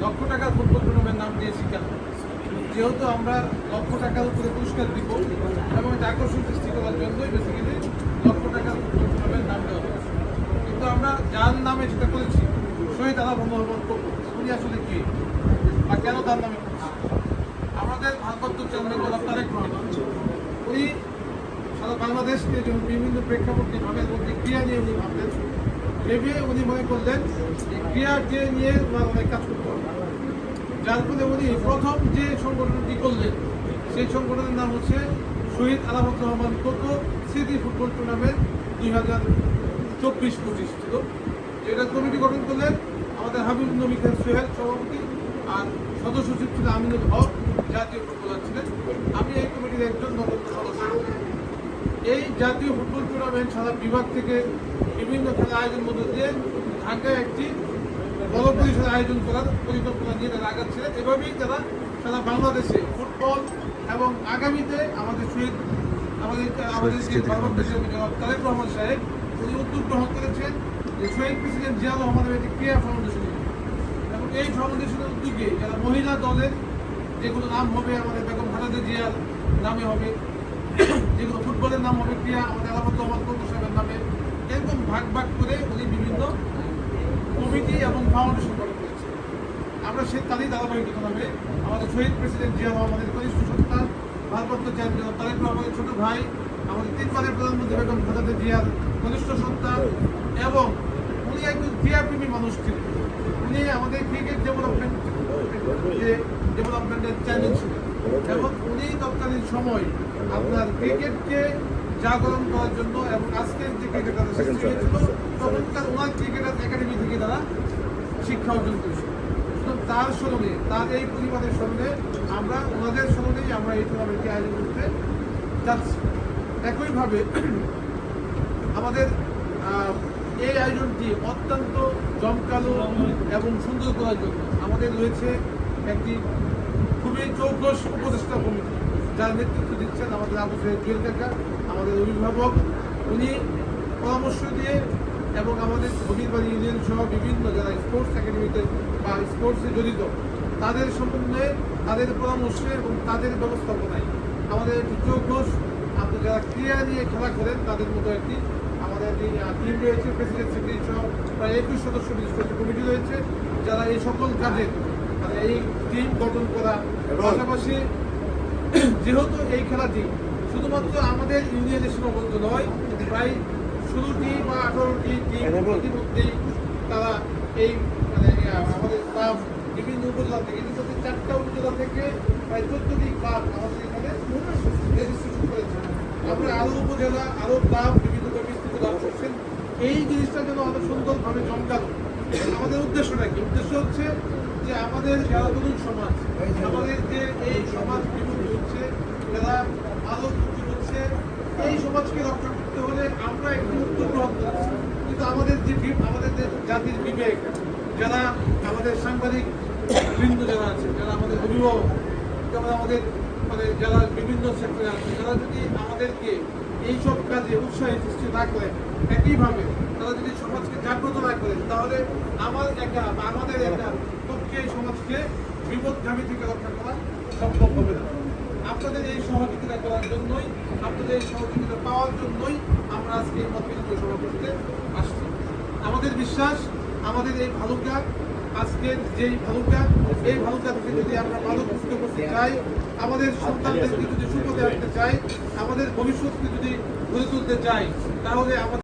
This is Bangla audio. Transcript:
লক্ষ টাকার ফুটবল টুর্নামেন্ট নাম দিয়েছি কেন? যেহেতু আমরা লক্ষ টাকার উপরে পুরস্কার দিব এবং এটা আকর্ষণ সৃষ্টি করার জন্যই বেসিক্যালি লক্ষ টাকার ফুটবল টুর্নামেন্ট নাম দেওয়া হয়েছে। কিন্তু আমরা যার নামে সেটা করেছি শহীদ আলাপ মোহাম্মদ কপু, উনি আসলে কে বা কেন তার নামে করছি? আমাদের ভারপ্রাপ্ত চেয়ারম্যান জনাব তারেক রহমান, উনি সারা বাংলাদেশকে যখন বিভিন্ন প্রেক্ষাপটে ভাবের মধ্যে ক্রিয়া নিয়ে উনি ভাবলেন, ভেবে উনি মনে করলেন ক্রিয়াকে নিয়ে ওনার অনেক কাজ করতে হবে। যার ফলে উনি প্রথম যে সংগঠনটি করলেন সেই সংগঠনের নাম হচ্ছে শহীদ আলামত রহমান কোকো স্মৃতি ফুটবল টুর্নামেন্ট 2024-25 ছিল। এটা কমিটি গঠন করলেন আমাদের হাবিবুল নবী খান সোহেল সভাপতি, আর সদস্য সচিব ছিলেন আমিনুল হক, জাতীয় ফুটবলার ছিলেন। আমি এই কমিটির একজন নগণ্য সদস্য। এই জাতীয় ফুটবল টুর্নামেন্ট সারা বিভাগ থেকে বিভিন্ন খেলা আয়োজন মধ্যে দিয়ে ঢাকায় একটি বড় পরিসরে আয়োজন করার পরিকল্পনা নিয়ে তারা আগাচ্ছিলেন। এভাবেই তারা সারা বাংলাদেশে ফুটবল এবং আগামীতে আমাদের শহীদ যে তারেক রহমান সাহেব উনি উদ্যোগ গ্রহণ করেছেন যে শহীদ প্রেসিডেন্ট জিয়া রহমানের একটি ক্রিয়া ফাউন্ডেশন, এবং এই ফাউন্ডেশনের উদ্যোগে যারা মহিলা দলের যেগুলো নাম হবে আমাদের বেগম খালেদা জিয়ার নামে হবে, যেগুলো ফুটবলের নাম হবে ক্রিয়া আমাদের আলামত রহমান কোকো সাহেবের নামে, এরকম ভাগ ভাগ করে উনি বিভিন্ন কমিটি এবং ফাউন্ডেশন গঠন করেছে। আমরা তারই ধারাবাহিকতা নামে আমাদের শহীদ প্রেসিডেন্ট জিয়া রহমানের কনিষ্ঠ সন্তান ভারপ্রাপ্ত চেয়ারম্যান তারেক রহমানের ছোট ভাই, আমাদের 3বারের প্রধানমন্ত্রী বেগম খালেদা জিয়ার কনিষ্ঠ সন্তান, এবং উনি একজন ক্রীড়াপ্রেমী মানুষ ছিলেন। উনি আমাদের ক্রিকেট ডেভেলপমেন্টের চেয়ারম্যান ছিলেন, এবং উনি তৎকালীন সময় আপনার ক্রিকেটকে জাগরণ করার জন্য এবং আজকের যে ক্রিকেটার সৃষ্টি হয়েছিল তখনকার ওনার ক্রিকেটার একাডেমি থেকে তারা শিক্ষা অর্জন করেছিল। সুতরাং তার স্মরণে, তার এই পরিবারের স্মরণে আমরা ওনাদের স্মরণেই আমরা এই টুর্নামেন্টটি আয়োজন করতে যাচ্ছি। একইভাবে আমাদের এই আয়োজনটি অত্যন্ত জমকালো এবং সুন্দর করার জন্য আমাদের রয়েছে একটি খুবই চৌকস উপদেষ্টা কমিটি, যার নেতৃত্ব দিচ্ছেন আমাদের আবু সাহেব জুয়েল কাকা, আমাদের অভিভাবক। উনি পরামর্শ দিয়ে এবং আমাদের হবিরবাড়ি ইউনিয়ন সহ বিভিন্ন যারা স্পোর্টস একাডেমিতে বা স্পোর্টসে জড়িত তাদের সমন্বয়ে, তাদের পরামর্শে এবং তাদের ব্যবস্থাপনায় আমাদের একটি চৌকস আপনি যারা ক্রিয়া নিয়ে খেলা করেন তাদের মতো একটি আমাদের টিম রয়েছে, প্রেসিডেন্ট সেক্রেটারি সহ প্রায় 21 সদস্য বিশিষ্ট কমিটি রয়েছে, যারা এই সকল কাজে মানে এই টিম গঠন করা। পাশাপাশি যেহেতু এই খেলাটি শুধুমাত্র আমাদের ইউনিয়নে সীমাবদ্ধ নয়, প্রায় 16টি বা 18টি টিম ইতিমধ্যেই তারা এই মানে আমাদের ক্লাব বিভিন্ন উপজেলা থেকে, ইতিমধ্যে 4টা উপজেলা থেকে প্রায় 14টি ক্লাব আমাদের এখানে রেজিস্ট্রেশন করেছে। আমরা আরও উপজেলা, আরও ক্লাব বিভিন্ন বিস্তৃত লাভ করছেন। এই জিনিসটা যেন আমাদের সুন্দরভাবে জমকালো। আমাদের উদ্দেশ্যটা কি? উদ্দেশ্য হচ্ছে যে আমাদের যারা তরুণ সমাজ, আমাদের যে এই সমাজ বিমুখ হচ্ছে, যারা আলো ক্ষতি হচ্ছে, এই সমাজকে রক্ষা করতে হলে আমরা একটি উদ্যোগ গ্রহণ করছি। কিন্তু আমাদের যে জাতির বিবেক, যারা আমাদের সাংবাদিক বৃন্দ যারা আছে, যারা আমাদের অভিভাবক, যেমন আমাদের মানে যারা বিভিন্ন সেক্টরে আছে, তারা যদি আমাদেরকে এইসব কাজে উৎসাহী সৃষ্টি না করেন, একইভাবে তারা যদি সমাজকে জাগ্রত না করেন, তাহলে আমাদের একা পক্ষে এই সমাজকে বিপদগামী থেকে রক্ষা করা সম্ভব হবে না। আপনাদের এই সহযোগিতা করার জন্যই, আপনাদের এই সহযোগিতা পাওয়ার জন্যই আমরা আজকে এই মতবিনিময় সভা করতে আসছি। আমাদের বিশ্বাস, আমাদের এই ভালুকা, আজকের যেই ভালুকা, এই ভালুকা থেকে যদি আমরা ভালো মুক্ত করতে চাই, আমাদের সন্তানদেরকে যদি সুপথে আনতে চাই, আমাদের ভবিষ্যৎকে যদি গড়ে তুলতে চাই, তাহলে আমাদের